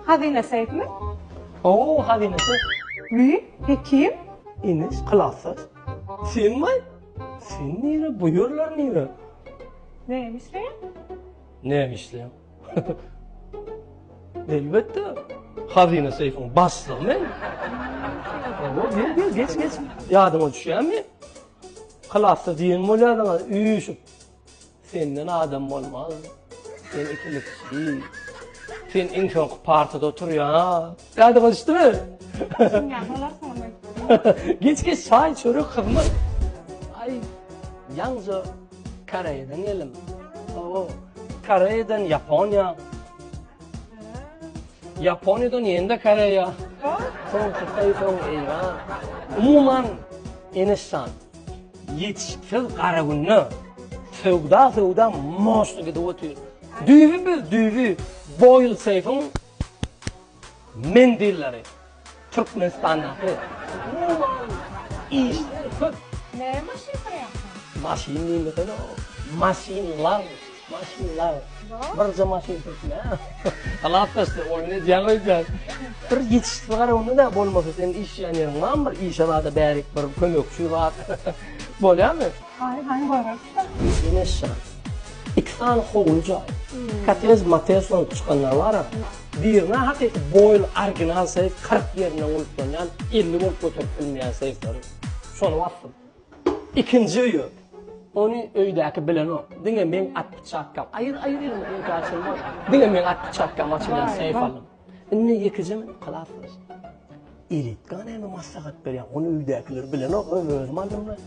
Hazine sayıp mı? Oo, hazinesi. Kim? İniş, klassız. Sen mi? Sen nere, buyurlar nere? Neymiş be? Neymiş lan? Elbette. Hazine sayfın başlığı mı? Geç. Yadıma düşüyor mu? Klasta diyen mi oladın? Üyüşüp. Senden adam olmaz. Sen ikilik şey. Sen en çok partide oturuyor ha. Yadıma düştü mü? Yapmalar sonra. Geç çay çörek kızmaz. Ay yalnızca Kore'den gelim. Oo, Kore'den Japonya. Japonya'dan yende Kore'ya. Son eyvah. Umuman insan yetiştir karagünü. Sevda mostu gidip oturuyor. Düğü boyul sayfın mendilleri. Türkmenistan'daki. Umuman iş. Ne maşin kırıyorsun? Maşin değil mi? Maşinlar. Bir maşin tutma. Alakası oyunu diyemeyiz. Bir yetiştiler onu da olmasa senin iş yanından bir iş alada bärik bir kömökçü var. Bolýar mı? Hayır var. Yine şans. İki tane hoğulca. Katez Mateson çıkanlar var. Birine hakiki boyun orijinal sayf 40 yerine oluşturan 50 volt götürüp bilmeyen sayfları. Şonu bastım. İkinci öýü. Onu öýdäki bilen o. Diňe men at bıçakkam. Ayır karşıma. Diňe men at bıçakkam açılan sayf aldım. Inne yekizim kılafız. İritgan hem maslahat berýän. Onu öýdäkiler bilen o. Özüm aldymlar.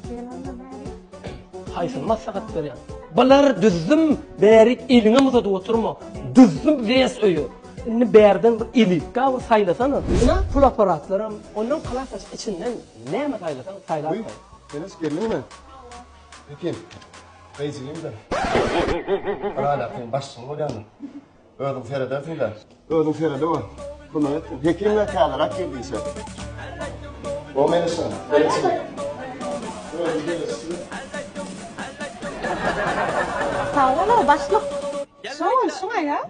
Haýsyn maslahat berýän. Bular düzdüm bärik eliňe muzada oturma. Düzdüm wes öýü. Inne berden bir ilitka saýlasana. Ina pul aparatlarym ondan kılafız içinden näme saýlasan saýlar. Deniz gelin mi? Peki. Beyziliyim de. Hala sen başsın o yanım. Öldüm Feride filan. Öldüm Feride o. Bunu ettim. Hekimle kalarak girdiyse. O menisin. Beyziliyim. Öldüm gelirsin. Sağ ol başlık. Şuna ya.